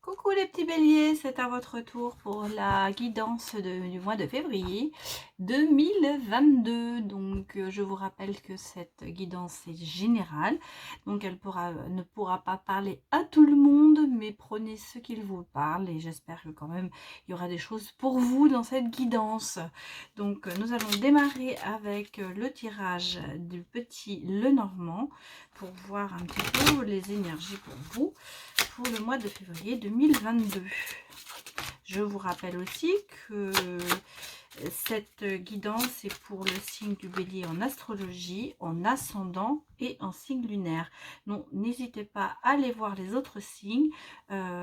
Coucou les petits béliers, c'est à votre tour pour la guidance du mois de février 2022. Donc je vous rappelle que cette guidance est générale, donc elle ne pourra pas parler à tout le monde, mais prenez ce qu'il vous parle et j'espère que quand même il y aura des choses pour vous dans cette guidance. Donc nous allons démarrer avec le tirage du petit Lenormand pour voir un petit peu les énergies pour vous pour le mois de février 2022. Je vous rappelle aussi que cette guidance est pour le signe du bélier en astrologie, en ascendant et en signe lunaire. Donc n'hésitez pas à aller voir les autres signes,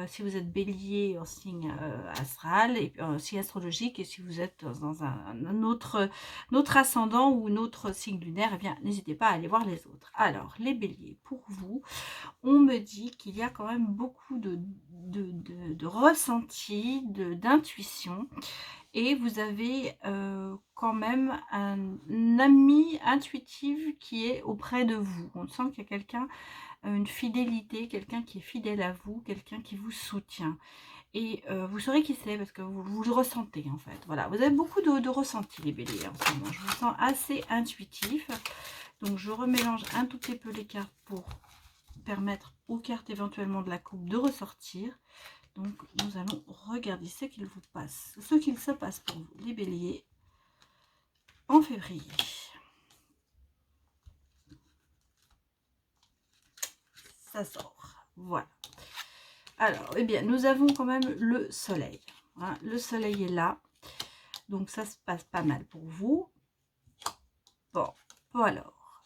si vous êtes bélier en signe astral et signe astrologique, et si vous êtes dans un autre ascendant ou un autre signe lunaire, eh bien n'hésitez pas à aller voir les autres. Alors les béliers, pour vous, on me dit qu'il y a quand même beaucoup de ressenti, d'intuition, et vous avez quand même un ami intuitif qui est auprès de vous. On sent qu'il y a quelqu'un, une fidélité, quelqu'un qui est fidèle à vous, quelqu'un qui vous soutient. Et vous saurez qui c'est parce que vous le ressentez en fait. Voilà, vous avez beaucoup de ressenti les béliers en ce moment. Je vous sens assez intuitif. Donc je remélange un tout petit peu les cartes pour permettre aux cartes éventuellement de la coupe de ressortir. Donc nous allons regarder ce qu'il vous passe, ce qu'il se passe pour vous les béliers en février. Ça sort, voilà. Alors eh bien nous avons quand même le soleil, hein. Le soleil est là, donc ça se passe pas mal pour vous. Bon alors,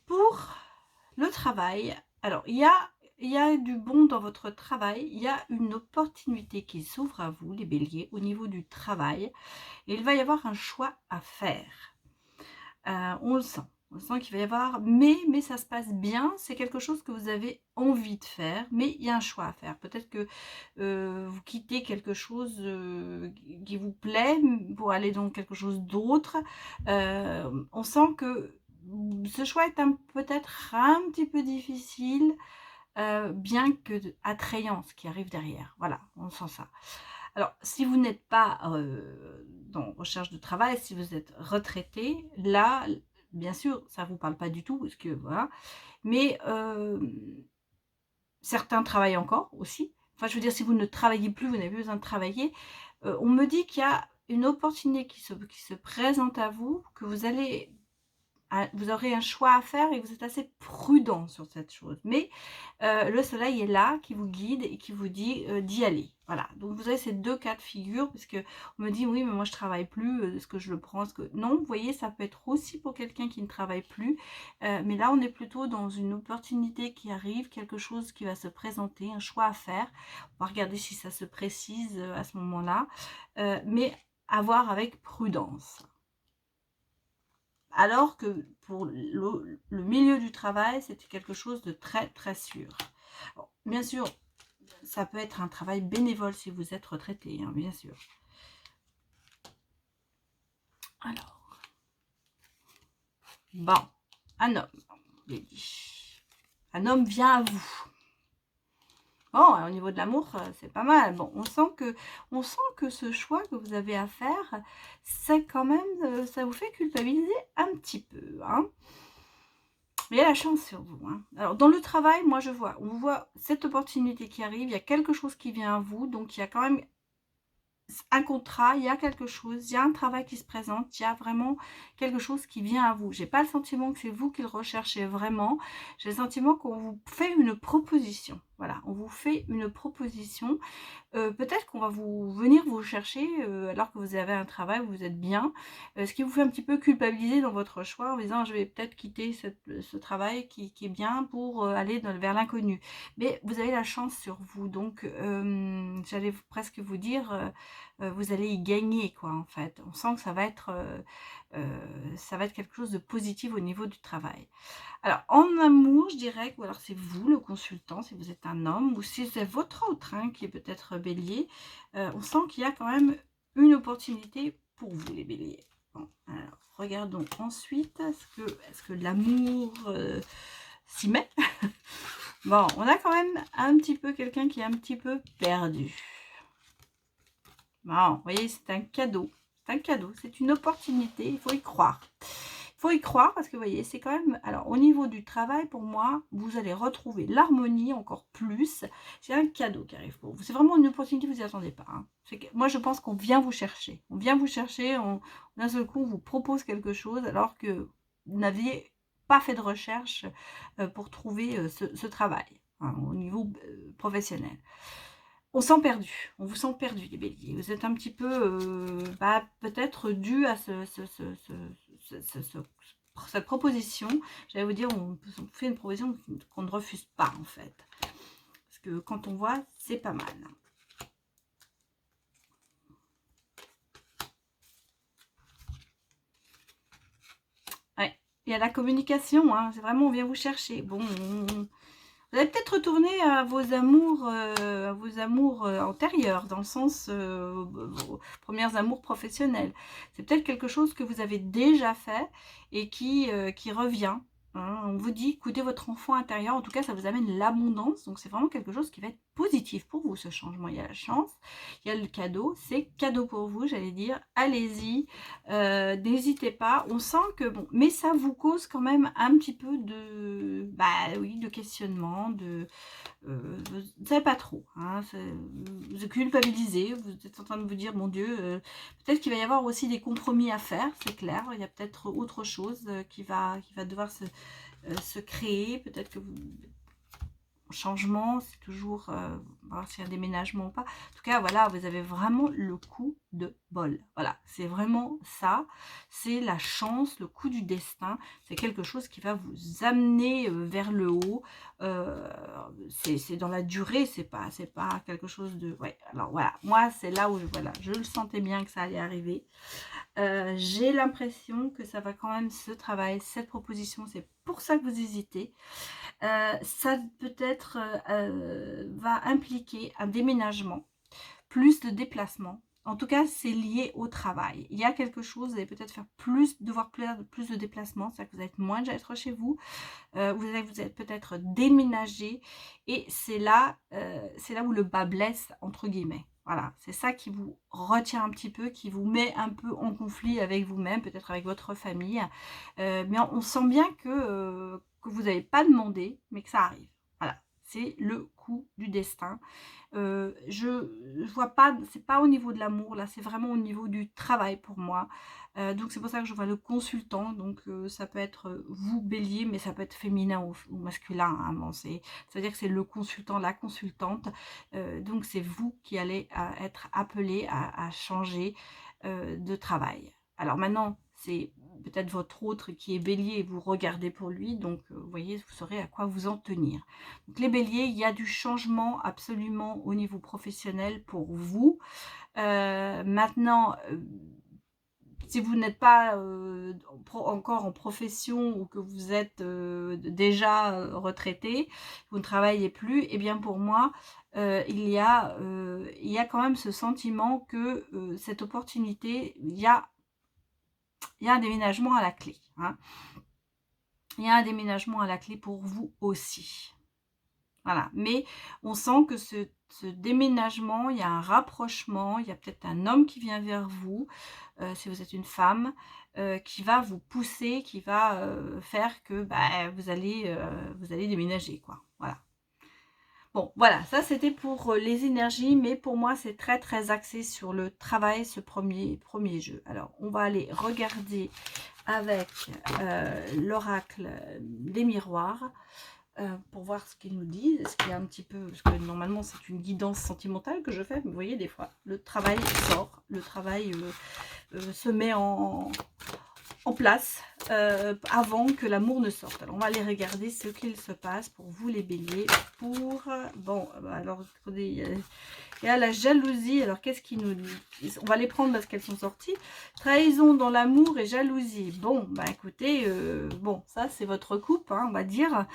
pour le travail, alors il y a du bon dans votre travail, il y a une opportunité qui s'ouvre à vous les béliers au niveau du travail, et il va y avoir un choix à faire. On le sent qu'il va y avoir, mais ça se passe bien, c'est quelque chose que vous avez envie de faire, mais il y a un choix à faire. Peut-être que vous quittez quelque chose qui vous plaît pour aller dans quelque chose d'autre. On sent que ce choix est peut-être un petit peu difficile, bien que attrayant ce qui arrive derrière. Voilà, on sent ça. Alors, si vous n'êtes pas dans recherche de travail, si vous êtes retraité, là, bien sûr, ça ne vous parle pas du tout, parce que voilà. Mais certains travaillent encore aussi. Enfin, je veux dire, si vous ne travaillez plus, vous n'avez plus besoin de travailler. On me dit qu'il y a une opportunité qui se présente à vous, que vous aurez un choix à faire et vous êtes assez prudent sur cette chose. Mais le soleil est là, qui vous guide et qui vous dit d'y aller. Voilà, donc vous avez ces deux cas de figure, parce que on me dit oui mais moi je travaille plus, est-ce que je le prends, non, vous voyez, ça peut être aussi pour quelqu'un qui ne travaille plus, mais là on est plutôt dans une opportunité qui arrive, quelque chose qui va se présenter, un choix à faire. On va regarder si ça se précise à ce moment-là, mais à voir avec prudence. Alors que pour le milieu du travail, c'était quelque chose de très très sûr. Bon, bien sûr, ça peut être un travail bénévole si vous êtes retraité, hein, bien sûr. Alors, bon, un homme, un homme vient à vous. Bon, au niveau de l'amour, c'est pas mal. Bon, on sent que ce choix que vous avez à faire, c'est quand même, ça vous fait culpabiliser un petit peu, hein. Mais il y a la chance sur vous, hein. Alors, dans le travail, moi, on voit cette opportunité qui arrive, il y a quelque chose qui vient à vous, donc il y a quand même un contrat, il y a quelque chose, il y a un travail qui se présente, il y a vraiment quelque chose qui vient à vous. J'ai pas le sentiment que c'est vous qui le recherchez vraiment, j'ai le sentiment qu'on vous fait une proposition. Voilà, on vous fait une proposition. Peut-être qu'on va venir vous chercher alors que vous avez un travail où vous êtes bien, ce qui vous fait un petit peu culpabiliser dans votre choix en disant je vais peut-être quitter ce travail qui est bien pour aller vers l'inconnu. Mais vous avez la chance sur vous, donc j'allais presque vous dire vous allez y gagner quoi en fait. On sent que ça va être quelque chose de positif au niveau du travail. Alors, en amour, je dirais que alors c'est vous le consultant, si vous êtes un homme, ou si c'est votre autre hein, qui est peut-être bélier, on sent qu'il y a quand même une opportunité pour vous, les béliers. Bon, alors, regardons ensuite, est-ce que l'amour s'y met? Bon, on a quand même un petit peu quelqu'un qui est un petit peu perdu. Bon, vous voyez, c'est un cadeau. C'est un cadeau, c'est une opportunité, il faut y croire. Il faut y croire parce que vous voyez, c'est quand même... Alors, au niveau du travail, pour moi, vous allez retrouver l'harmonie encore plus. C'est un cadeau qui arrive pour vous. C'est vraiment une opportunité, vous n'y attendez pas. Hein. Moi, je pense qu'on vient vous chercher. On vient vous chercher, d'un seul coup, on vous propose quelque chose alors que vous n'aviez pas fait de recherche pour trouver ce travail hein, au niveau professionnel. On sent perdu, on vous sent perdu les béliers. Vous êtes un petit peu, peut-être dû à cette proposition. J'allais vous dire, on fait une proposition qu'on ne refuse pas en fait. Parce que quand on voit, c'est pas mal. Ouais, il y a la communication, hein, c'est vraiment on vient vous chercher. Bon, vous allez peut-être retourner à vos amours, antérieurs, dans le sens vos premiers amours professionnels. C'est peut-être quelque chose que vous avez déjà fait et qui revient. Hein. On vous dit, écoutez votre enfant intérieur, en tout cas ça vous amène l'abondance, donc c'est vraiment quelque chose qui va être positif pour vous ce changement. Il y a la chance, il y a le cadeau, c'est cadeau pour vous, j'allais dire, allez-y, n'hésitez pas, on sent que bon, mais ça vous cause quand même un petit peu de, oui, de questionnement, vous ne savez pas trop, hein, vous culpabilisez, vous êtes en train de vous dire, mon Dieu, peut-être qu'il va y avoir aussi des compromis à faire, c'est clair, il y a peut-être autre chose qui va devoir se créer, peut-être que vous... Changement, c'est toujours voir s'il y a un déménagement ou pas. En tout cas, voilà, vous avez vraiment le coup de bol. Voilà, c'est vraiment ça. C'est la chance, le coup du destin. C'est quelque chose qui va vous amener vers le haut. C'est dans la durée, c'est pas quelque chose de... Ouais, alors voilà, moi, c'est là où je le sentais bien que ça allait arriver. J'ai l'impression que ça va quand même se travailler, cette proposition, c'est pour ça que vous hésitez. Ça peut-être va impliquer un déménagement, plus de déplacements. En tout cas, c'est lié au travail. Il y a quelque chose, vous allez peut-être faire devoir faire plus de déplacements, c'est-à-dire que vous allez être moins déjà être chez vous. Vous allez peut-être déménager et c'est là où le bas blesse, entre guillemets. Voilà, c'est ça qui vous retient un petit peu, qui vous met un peu en conflit avec vous-même, peut-être avec votre famille. Mais on sent bien que vous n'avez pas demandé, mais que ça arrive. Voilà, c'est le coup du destin. Je vois pas, c'est pas au niveau de l'amour, là, c'est vraiment au niveau du travail pour moi. Donc c'est pour ça que je vois le consultant, donc ça peut être vous bélier, mais ça peut être féminin ou masculin, hein, bon, ça veut dire que c'est le consultant, la consultante, donc c'est vous qui allez être appelé à changer de travail. Alors maintenant, c'est peut-être votre autre qui est bélier et vous regardez pour lui, donc vous voyez, vous saurez à quoi vous en tenir. Donc les béliers, il y a du changement absolument au niveau professionnel pour vous. Maintenant, si vous n'êtes pas encore en profession ou que vous êtes déjà retraité, vous ne travaillez plus, et bien pour moi, il y a quand même ce sentiment que cette opportunité, il y a un déménagement à la clé. Hein. Il y a un déménagement à la clé pour vous aussi. Voilà, mais on sent que ce déménagement, il y a un rapprochement, il y a peut-être un homme qui vient vers vous, si vous êtes une femme, qui va vous pousser, qui va faire que vous allez déménager, quoi. Voilà. Bon, voilà, ça c'était pour les énergies, mais pour moi c'est très très axé sur le travail, ce premier jeu. Alors, on va aller regarder avec l'oracle des miroirs. Pour voir ce qu'ils nous disent, ce qui est un petit peu, parce que normalement c'est une guidance sentimentale que je fais, mais vous voyez des fois le travail sort, le travail se met en place avant que l'amour ne sorte. Alors on va aller regarder ce qu'il se passe pour vous les béliers, pour, bon, alors attendez, il y a la jalousie. Alors qu'est-ce qui nous dit? On va les prendre parce qu'elles sont sorties. Trahison dans l'amour et jalousie. Bon, écoutez, bon, ça c'est votre couple, hein, on va dire.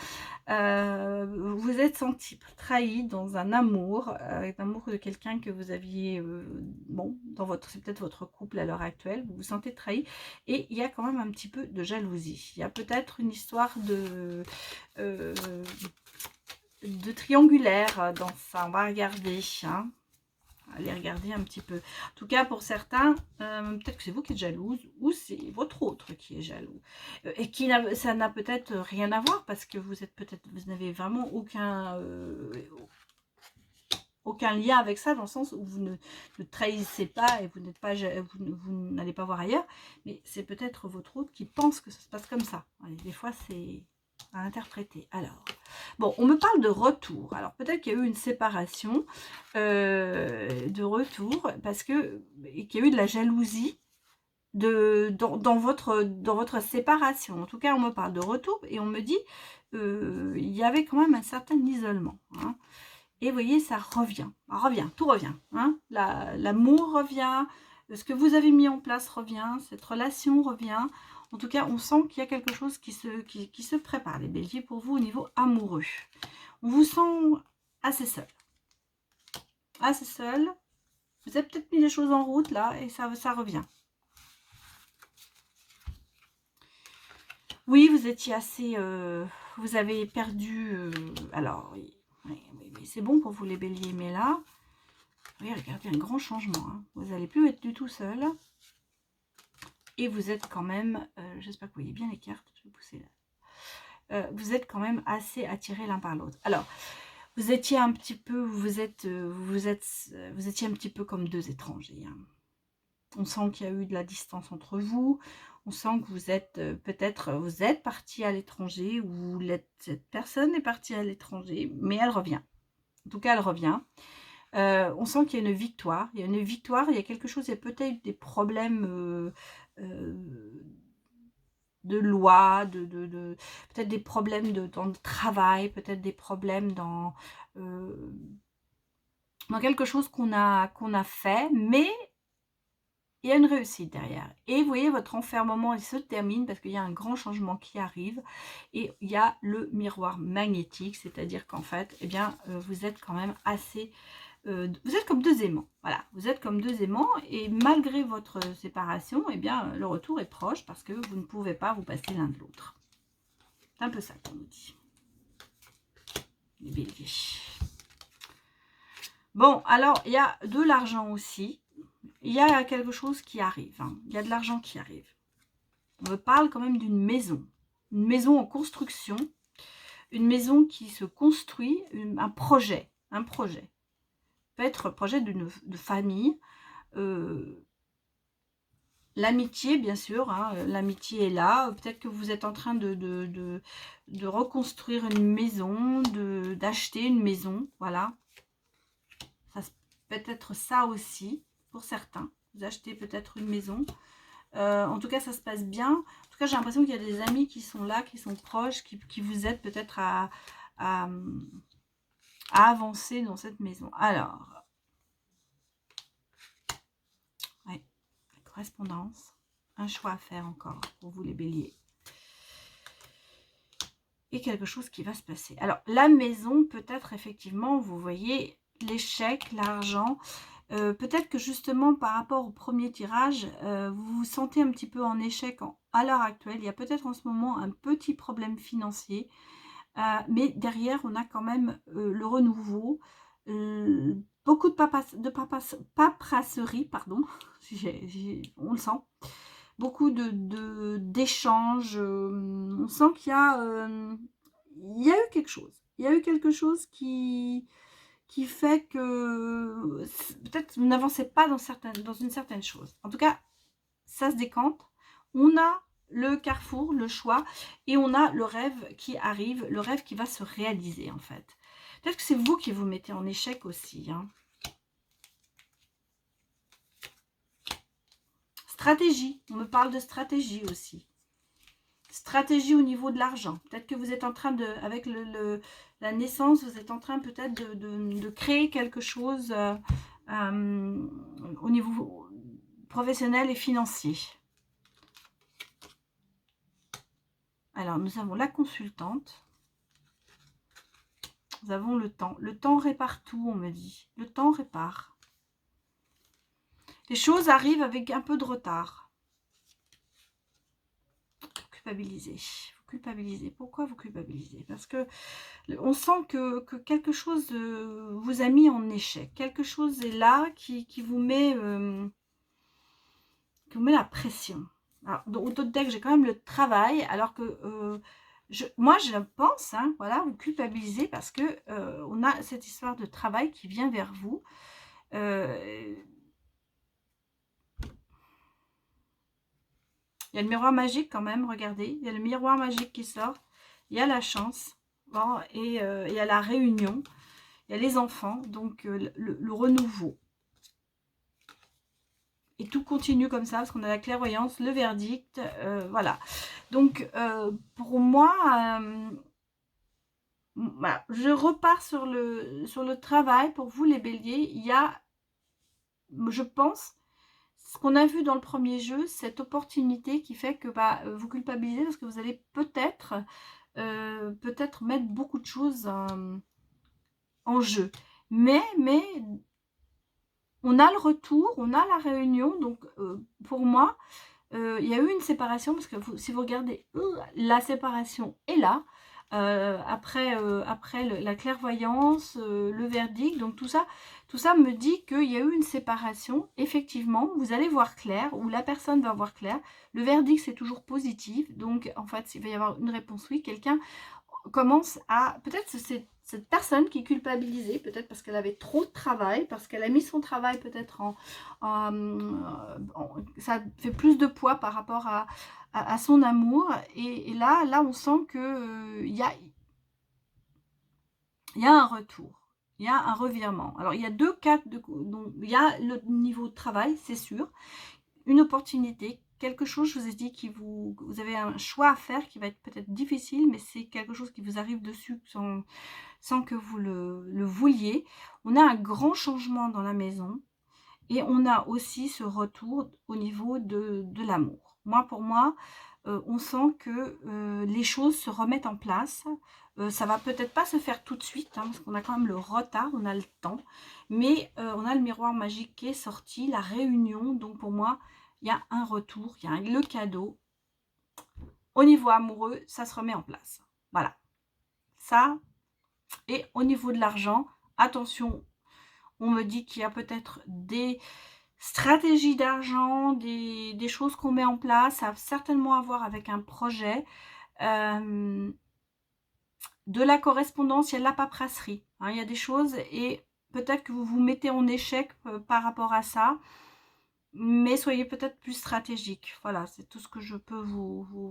Vous êtes senti trahi dans un amour, l'amour de quelqu'un que vous aviez, bon, c'est peut-être votre couple à l'heure actuelle, vous vous sentez trahi, et il y a quand même un petit peu de jalousie. Il y a peut-être une histoire de de triangulaire dans ça. On va regarder, hein. Allez regarder un petit peu. En tout cas, pour certains, peut-être que c'est vous qui êtes jalouse ou c'est votre autre qui est jaloux. Et ça n'a peut-être rien à voir parce que vous n'avez vraiment aucun lien avec ça, dans le sens où vous ne trahissez pas et vous n'êtes pas, vous n'allez pas voir ailleurs. Mais c'est peut-être votre autre qui pense que ça se passe comme ça. Et des fois, c'est à interpréter. Alors, bon, on me parle de retour. Alors, peut-être qu'il y a eu une séparation de retour parce que qu'il y a eu de la jalousie dans votre séparation. En tout cas, on me parle de retour et on me dit il y avait quand même un certain isolement. Hein. Et vous voyez, ça revient, tout revient. Hein. L'amour revient, ce que vous avez mis en place revient, cette relation revient. En tout cas, on sent qu'il y a quelque chose qui se prépare, les béliers, pour vous au niveau amoureux. On vous sent assez seul. Assez seul. Vous avez peut-être mis les choses en route, là, et ça revient. Oui, vous étiez assez... vous avez perdu... alors, oui, c'est bon pour vous, les béliers, mais là... Oui, regardez, un grand changement. Hein. Vous n'allez plus être du tout seul. Et vous êtes quand même... j'espère que vous voyez bien les cartes. Je vais pousser là. Vous êtes quand même assez attirés l'un par l'autre. Alors, vous étiez un petit peu... vous étiez un petit peu comme deux étrangers. Hein. On sent qu'il y a eu de la distance entre vous. On sent que vous êtes peut-être... vous êtes parti à l'étranger ou cette personne est partie à l'étranger. Mais elle revient. En tout cas, elle revient. On sent qu'il y a une victoire. Il y a une victoire, il y a quelque chose, il y a peut-être des problèmes de loi, peut-être des problèmes dans le travail, peut-être des problèmes dans quelque chose qu'on a fait, mais il y a une réussite derrière. Et vous voyez, votre enfermement, il se termine parce qu'il y a un grand changement qui arrive. Et il y a le miroir magnétique, c'est-à-dire qu'en fait, eh bien, vous êtes quand même assez... vous êtes comme deux aimants, voilà, vous êtes comme deux aimants et malgré votre séparation, eh bien, le retour est proche parce que vous ne pouvez pas vous passer l'un de l'autre. C'est un peu ça qu'on nous dit. Les béliers. Bon, alors, il y a de l'argent aussi. Il y a quelque chose qui arrive. Hein. Il y a de l'argent qui arrive. On me parle quand même d'une maison. Une maison en construction. Une maison qui se construit. Un projet. Un projet. Peut être un projet de famille. L'amitié, bien sûr, hein, l'amitié est là. Peut-être que vous êtes en train de reconstruire une maison, d'acheter une maison, voilà. Ça peut être ça aussi, pour certains. Vous achetez peut-être une maison. En tout cas, ça se passe bien. En tout cas, j'ai l'impression qu'il y a des amis qui sont là, qui sont proches, qui vous aident peut-être à avancer dans cette maison. Alors... correspondance, un choix à faire encore pour vous les béliers et quelque chose qui va se passer. Alors la maison, peut-être effectivement vous voyez l'échec, l'argent, peut-être que justement par rapport au premier tirage vous vous sentez un petit peu en échec à l'heure actuelle. Il y a peut-être en ce moment un petit problème financier, mais derrière on a quand même le renouveau, beaucoup de paperasserie, pardon, on le sent, beaucoup d'échanges, on sent qu'il y a eu quelque chose, qui fait que peut-être vous n'avancez pas dans une certaine chose. En tout cas, ça se décante, on a le carrefour, le choix, et on a le rêve qui arrive, le rêve qui va se réaliser en fait. Peut-être que c'est vous qui vous mettez en échec aussi. Hein. Stratégie, on me parle de stratégie aussi. Stratégie au niveau de l'argent. Peut-être que vous êtes en train de, avec la naissance, vous êtes en train peut-être de créer quelque chose au niveau professionnel et financier. Alors, nous avons la consultante. Nous avons le temps. Le temps répare tout, on me dit. Le temps répare. Les choses arrivent avec un peu de retard. Vous culpabilisez. Vous culpabilisez. Pourquoi vous culpabilisez? Parce que on sent que quelque chose vous a mis en échec. Quelque chose est là qui vous met la pression. Alors, au top deck, j'ai quand même le travail, alors que moi, je pense, hein, voilà, vous culpabilisez parce que on a cette histoire de travail qui vient vers vous. Il y a le miroir magique quand même, regardez. Il y a le miroir magique qui sort. Il y a la chance. Bon, et il y a la réunion. Il y a les enfants. Donc, le renouveau. Et tout continue comme ça, parce qu'on a la clairvoyance, le verdict, voilà. Donc, pour moi, voilà, je repars sur le travail. Pour vous, les béliers, il y a, je pense, ce qu'on a vu dans le premier jeu, cette opportunité qui fait que vous culpabilisez parce que vous allez peut-être mettre beaucoup de choses en jeu. Mais on a le retour, on a la réunion. Donc, pour moi, il y a eu une séparation parce que si vous regardez, la séparation est là. Après la clairvoyance, le verdict, donc tout ça me dit qu'il y a eu une séparation. Effectivement, vous allez voir clair, ou la personne va voir clair. Le verdict, c'est toujours positif, donc en fait, il va y avoir une réponse oui. Quelqu'un commence à, peut-être c'est cette personne qui est culpabilisée, peut-être parce qu'elle avait trop de travail, parce qu'elle a mis son travail peut-être ça fait plus de poids par rapport à son amour, et là on sent que il y a un retour, il y a un revirement. Alors il y a deux cas, donc il y a le niveau de travail, c'est sûr, une opportunité, quelque chose, je vous ai dit, vous avez un choix à faire qui va être peut-être difficile, mais c'est quelque chose qui vous arrive dessus sans que vous le vouliez. On a un grand changement dans la maison, et on a aussi ce retour au niveau de l'amour. Pour moi, on sent que les choses se remettent en place. Ça va peut-être pas se faire tout de suite, hein, parce qu'on a quand même le retard, on a le temps. Mais on a le miroir magique qui est sorti, la réunion. Donc pour moi, il y a un retour, il y a le cadeau. Au niveau amoureux, ça se remet en place. Voilà. Ça, et au niveau de l'argent, attention, on me dit qu'il y a peut-être des stratégies d'argent, des choses qu'on met en place. Ça a certainement à voir avec un projet. De la correspondance, il y a de la paperasserie. Hein, il y a des choses, et peut-être que vous vous mettez en échec par rapport à ça. Mais soyez peut-être plus stratégique. Voilà, c'est tout ce que je peux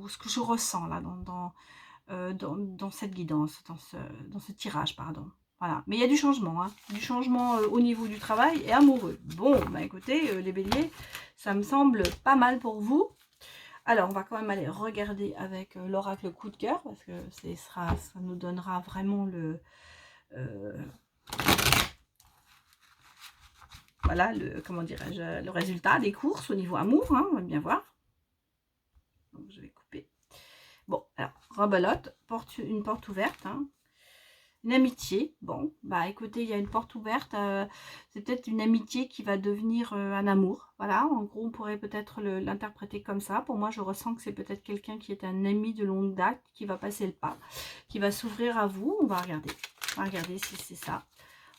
ce que je ressens là dans cette guidance, dans ce tirage, pardon. Voilà, mais il y a du changement, hein. Du changement au niveau du travail et amoureux. Bon, écoutez, les béliers, ça me semble pas mal pour vous. Alors, on va quand même aller regarder avec l'oracle coup de cœur, parce que ça nous donnera vraiment voilà, comment dirais-je, le résultat des courses au niveau amour, hein, on va bien voir. Donc, je vais couper. Bon, alors, rebelote, une porte ouverte, hein. Une amitié, bon, écoutez, il y a une porte ouverte, c'est peut-être une amitié qui va devenir un amour, voilà, en gros, on pourrait peut-être l'interpréter comme ça. Pour moi, je ressens que c'est peut-être quelqu'un qui est un ami de longue date, qui va passer le pas, qui va s'ouvrir à vous. On va regarder si c'est ça.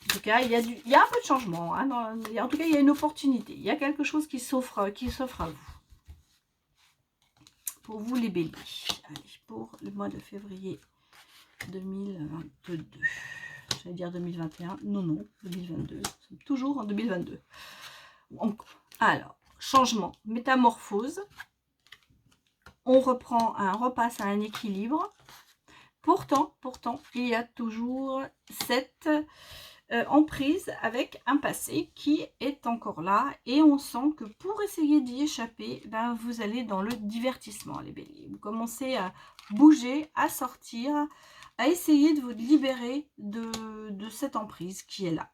En tout cas, il y a un peu de changement, hein, en tout cas, il y a une opportunité, il y a quelque chose qui s'offre à vous. Pour vous, les béliers, allez, pour le mois de février 2022, j'allais dire 2021, non, 2022, toujours en 2022. Alors, changement, métamorphose, on repasse à un équilibre. Pourtant, il y a toujours cette emprise avec un passé qui est encore là, et on sent que pour essayer d'y échapper, vous allez dans le divertissement, les béliers. Vous commencez à bouger, à sortir, à essayer de vous libérer de cette emprise qui est là.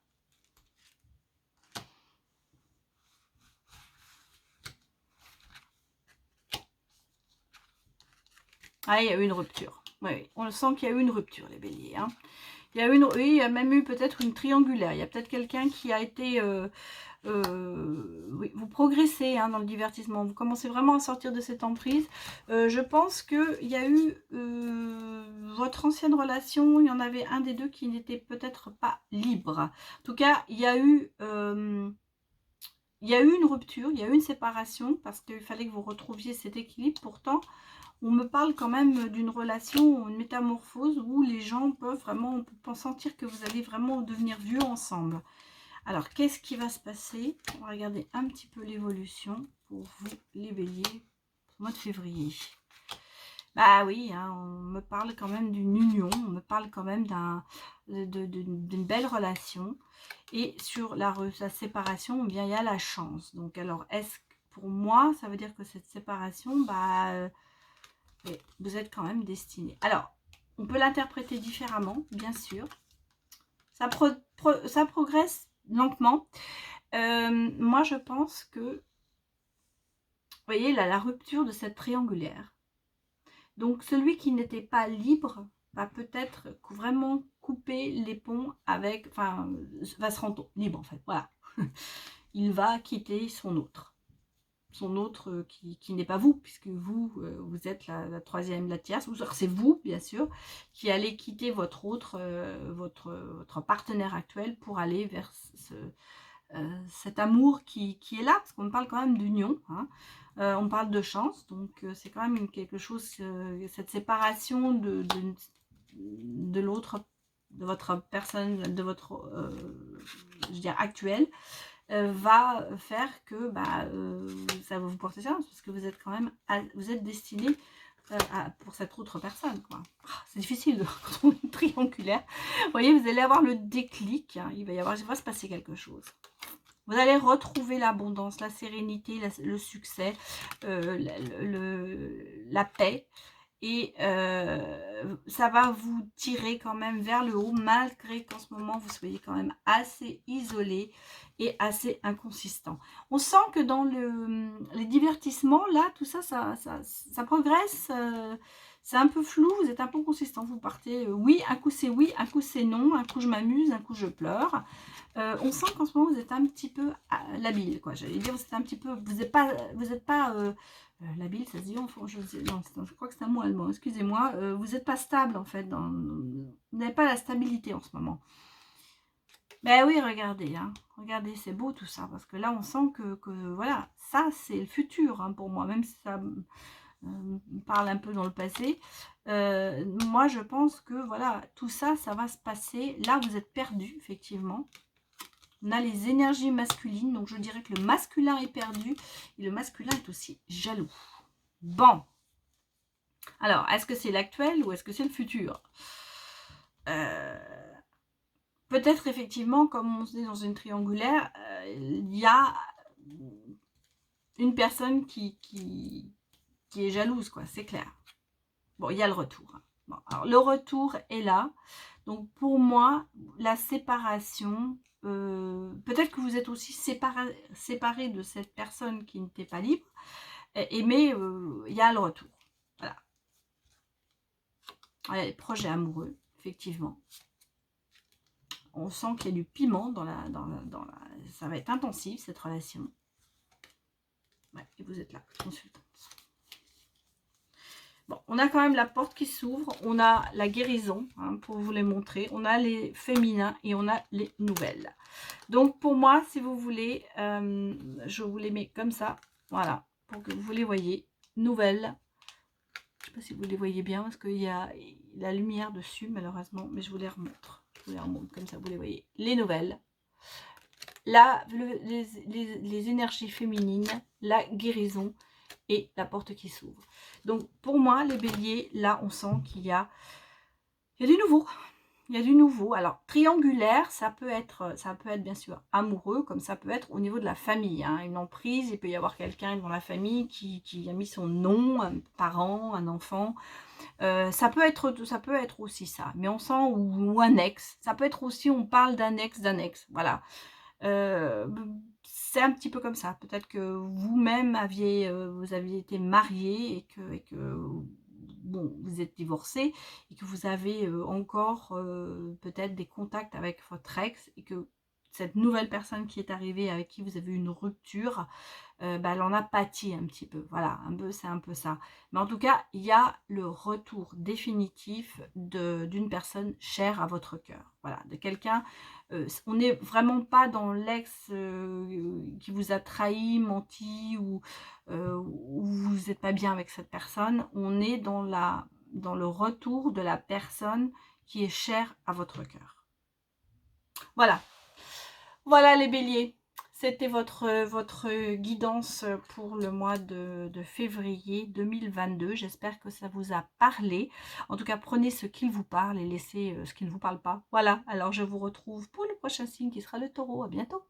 Ah, il y a eu une rupture. Oui, on sent qu'il y a eu une rupture, les béliers, hein. Il Il y a oui, il y a même eu peut-être une triangulaire. Il y a peut-être quelqu'un qui a été... oui, vous progressez hein, dans le divertissement. Vous commencez vraiment à sortir de cette emprise. Je pense qu'il y a eu votre ancienne relation. Il y en avait un des deux qui n'était peut-être pas libre. En tout cas, il y a eu une rupture, il y a eu une séparation parce qu'il fallait que vous retrouviez cet équilibre. Pourtant, on me parle quand même d'une relation, une métamorphose où les gens peuvent vraiment, on peut sentir que vous allez vraiment devenir vieux ensemble. Alors, qu'est-ce qui va se passer? On va regarder un petit peu l'évolution pour vous, les béliers, au mois de février. Bah oui, hein, on me parle quand même d'une union, on me parle quand même d'une belle relation. Et sur la séparation, eh bien, il y a la chance. Donc, alors, est-ce que pour moi, ça veut dire que cette séparation, bah, vous êtes quand même destiné. Alors, on peut l'interpréter différemment, bien sûr. Ça progresse lentement. Moi, je pense que, vous voyez, là, la rupture de cette triangulaire. Donc, celui qui n'était pas libre va peut-être vraiment couper les ponts avec, enfin, va se rendre libre, en fait, voilà. Il va quitter son autre qui n'est pas vous, puisque vous, vous êtes la troisième, la tierce, c'est vous, bien sûr, qui allez quitter votre autre, votre partenaire actuel pour aller vers cet amour qui est là, parce qu'on parle quand même d'union, hein. On parle de chance, donc c'est quand même quelque chose, cette séparation de l'autre, de votre personne, de votre, je veux dire, actuelle, va faire que bah, ça va vous porter chance, parce que vous êtes quand même, vous êtes destiné pour cette autre personne, quoi. C'est difficile de retrouver une triangulaire. Vous voyez, vous allez avoir le déclic, hein, il va se passer quelque chose. Vous allez retrouver l'abondance, la sérénité, le succès, la paix. Et ça va vous tirer quand même vers le haut, malgré qu'en ce moment, vous soyez quand même assez isolé et assez inconsistant. On sent que dans les divertissements, là, tout ça, ça progresse. C'est un peu flou, vous êtes un peu consistant. Vous partez, oui, un coup c'est non, un coup je m'amuse, un coup je pleure. On sent qu'en ce moment, vous êtes un petit peu labile, quoi. J'allais dire, vous êtes un petit peu, vous n'êtes pas labile, ça se dit, non, je crois que c'est un mot allemand, excusez-moi. Vous n'êtes pas stable, en fait, vous n'avez pas la stabilité en ce moment. Ben oui, regardez, hein, regardez, c'est beau tout ça, parce que là, on sent que voilà, ça, c'est le futur, hein, pour moi, même si ça parle un peu dans le passé. Moi, je pense que, voilà, tout ça, ça va se passer. Là, vous êtes perdu, effectivement. On a les énergies masculines, donc je dirais que le masculin est perdu et le masculin est aussi jaloux. Bon. Alors, est-ce que c'est l'actuel ou est-ce que c'est le futur? Peut-être effectivement, comme on se dit dans une triangulaire, il y a une personne qui est jalouse, quoi, c'est clair. Bon, il y a le retour. Bon, alors, le retour est là. Donc, pour moi, la séparation... peut-être que vous êtes aussi séparé de cette personne qui n'était pas libre, mais il y a le retour. Voilà. Voilà, les projets amoureux, effectivement. On sent qu'il y a du piment ça va être intensif, cette relation. Ouais, et vous êtes là, consultante. Bon, on a quand même la porte qui s'ouvre, on a la guérison, hein, pour vous les montrer. On a les féminins et on a les nouvelles. Donc, pour moi, si vous voulez, je vous les mets comme ça. Voilà, pour que vous les voyez. Nouvelles. Je ne sais pas si vous les voyez bien, parce qu'il y a la lumière dessus, malheureusement. Mais je vous les remontre. Je vous les remontre comme ça, vous les voyez. Les nouvelles. Là, les énergies féminines, la guérison et la porte qui s'ouvre. Donc, pour moi, les béliers, là, on sent qu'il y a du nouveau. Il y a du nouveau. Alors, triangulaire, ça peut être bien sûr amoureux, comme ça peut être au niveau de la famille, hein, une emprise. Il peut y avoir quelqu'un dans la famille qui a mis son nom, un parent, un enfant. Ça peut être aussi ça. Mais on sent, ou un ex. Ça peut être aussi, on parle d'un ex, voilà. C'est un petit peu comme ça. Peut-être que vous-même vous aviez été marié et que bon, vous êtes divorcé et que vous avez encore peut-être des contacts avec votre ex et que cette nouvelle personne qui est arrivée, avec qui vous avez eu une rupture, bah, elle en a pâti un petit peu. Voilà, c'est un peu ça. Mais en tout cas, il y a le retour définitif d'une personne chère à votre cœur. Voilà, de quelqu'un. On n'est vraiment pas dans l'ex qui vous a trahi, menti ou vous n'êtes pas bien avec cette personne. On est dans le retour de la personne qui est chère à votre cœur. Voilà. Voilà les béliers, c'était votre guidance pour le mois de février 2022. J'espère que ça vous a parlé. En tout cas, prenez ce qui vous parle et laissez ce qui ne vous parle pas. Voilà, alors je vous retrouve pour le prochain signe qui sera le taureau. À bientôt.